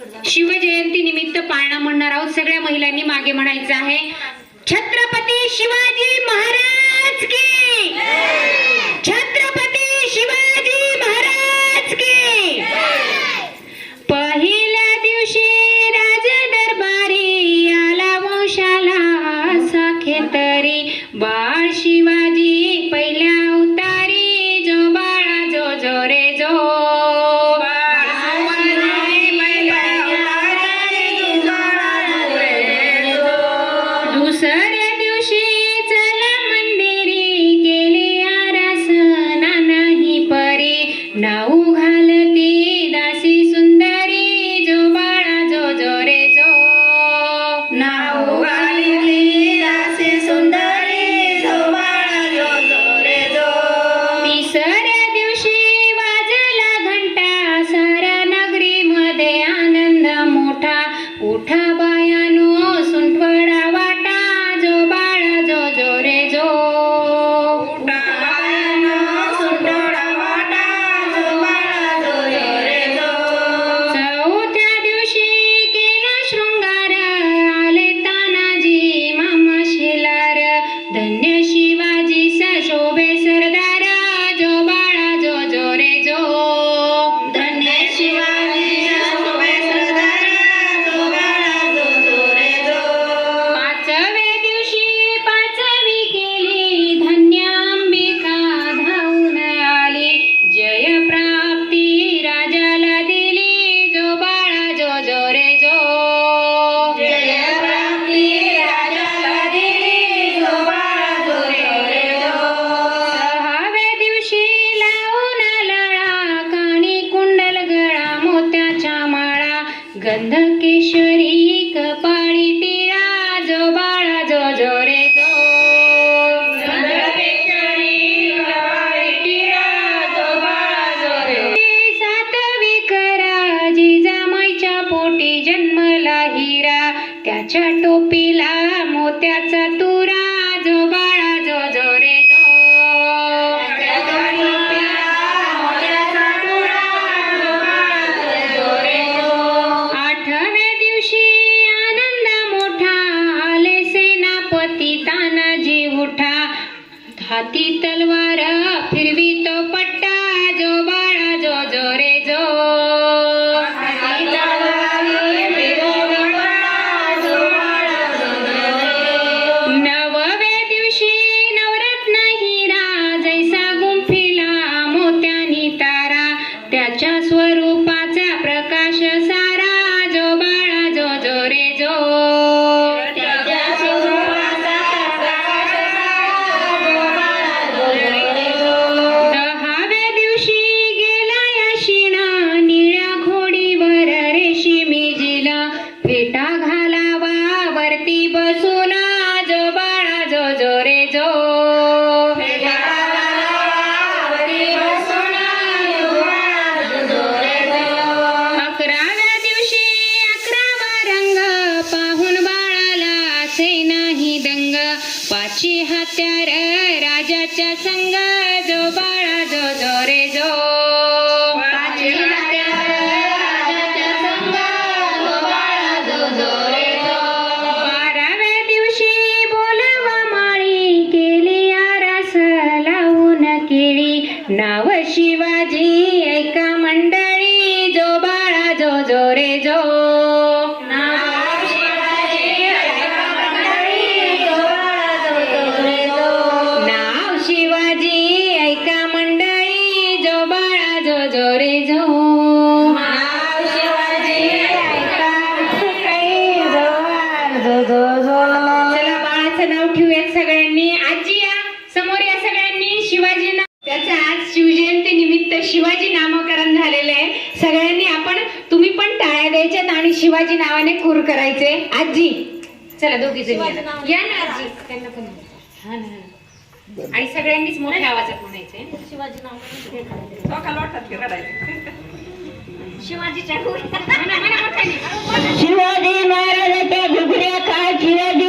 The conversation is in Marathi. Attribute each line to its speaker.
Speaker 1: शिवजयंती निमित्त पाळणा म्हणणार आहोत. सगळ्या महिलांनी मागे म्हणायचं आहे, छत्रपती शिवाजी महाराज की, छत्रपती शिवाजी महाराज की. पहिल्या दिवशी राज दरबारी आला वंशाला साखेतरी, बाळ शिवाजी पहिल्या अवतारी, जो बाळा जो जो रे जो. दुसऱ्या दिवशी चला मंदिरी, केली आरास नाही परी, नाऊ घालती दासी सुंदरी, जो बाळा जो जो रे जो. नाऊ घालती दासी सुंदरी, जो बाळा जो जो रे जो. तिसऱ्या दिवशी वाजला घंटा, साऱ्या नगरी मध्ये आनंद मोठा, उठा बायानो सुंठवडा वाटा, जो बाळा जो जो रे जो. उठा बायानो सुंठवडा वाटा, जो बाळा जो जो रे जो. चौथ्या दिवशी केला शृंगार, आले तानाजी मामा शेलार, धन्य शिवाजी सशोभे सरदार, जो बाळा जो जो रे जो. धन्य शिवाजी सशोभे सरदार, जो बाळा जो जो रे जो. पाचव्या दिवशी पाचवी केली, धन्य अंबिका धावून आली, जय प्राप्ती राजाला दिली, जो बाळा जो जो रे जो. जय प्राप्ती राजाला दिली, जो बाळा जो जो रे जो. सहाव्या दिवशी लावून लळा, कानी कुंडल गळा मोत्याच्या माळा, गंध केशरी कपाळी टिळा, जो बाळा जो जो रे जो. गंध केशरी कपाळी टिळा, जो बाळा जो रे. सातवी करा, जिजामाईच्या पोटी जन्मला हिरा, त्याच्या टोपीला मोत्याचा तुरा, जो बाळा जो जो रे जो. त्याच्या टोपीला मोत्याचा तुरा, जो बाळा जो जो रे जो. आठव्या दिवशी आनंद मोठा, आले सेनापती तानाजी उठा, हाती तलवार फिरवी तो पट्टा, जो बाळा जो जो रे जो. हाती तलवार फिरवी तो पट्टा, जो बाळा जो जो रे. नवव्या दिवशी नवरत्न हिरा, जैसा गुंफिला मोत्यानी तारा, त्याच्या स्वरूपाचा प्रकाश सारा, जो बाळा जो जो रे जो. त्याच्या स्वरूपाचा प्रकाश सारा, जो बाळा जो जो रे जो. दहाव्या दिवशी गेला यशिणा, निळ्या घोडीवर रेशिमी जिला, फेटा घालावा वरती बसून, जो बाळा जो जो रे जो. फेटा घालावा वरती बसून, जो बाळा जो जो रे जो. अकराव्या दिवशी अकरावा रंग, पाहून बाळाला असे नाही दंग, पाची हत्यार राजाच्या संग, जो बाळा जो जो रे जो. पाची हत्यार राजाच्या संग, जो बाळा जो जो रे जो. बाराव्या दिवशी बोलावा माळी, केली आरास लावून केळी, नाव शिवाजी ऐका मंडळी, जो बाळा जो जो रे जो. नाव शिवाजी ऐका मंडळी, जो बाळा जो जो रे जो. नाव शिवाजी ऐका मंडळी, जो बाळा जो जो रे जो. नाव शिवाजी ऐका मंडळी, जो बाळा जो जो जो. चला बाळाचं नाव ठेवूयात सगळ्यांनी. आजी या समोर या सगळ्यांनी. शिवाजी नाव, त्याचं आज शिवजयंती निमित्त शिवाजी नामकरण झालेलं आहे. सगळ्यांनी आपण, तुम्ही पण टाळ्या द्यायच्यात आणि शिवाजी नावाने खूर करायचे. आजी चला दोघी जण या ना आजी, त्यांना पण हा ना. आणि सगळ्यांनीच मोठ्या आवाजात म्हणायचंय. शिवाजी नाव शिवाजीच्या शिवाजी महाराजांच्या घुगऱ्या काय, शिवाजी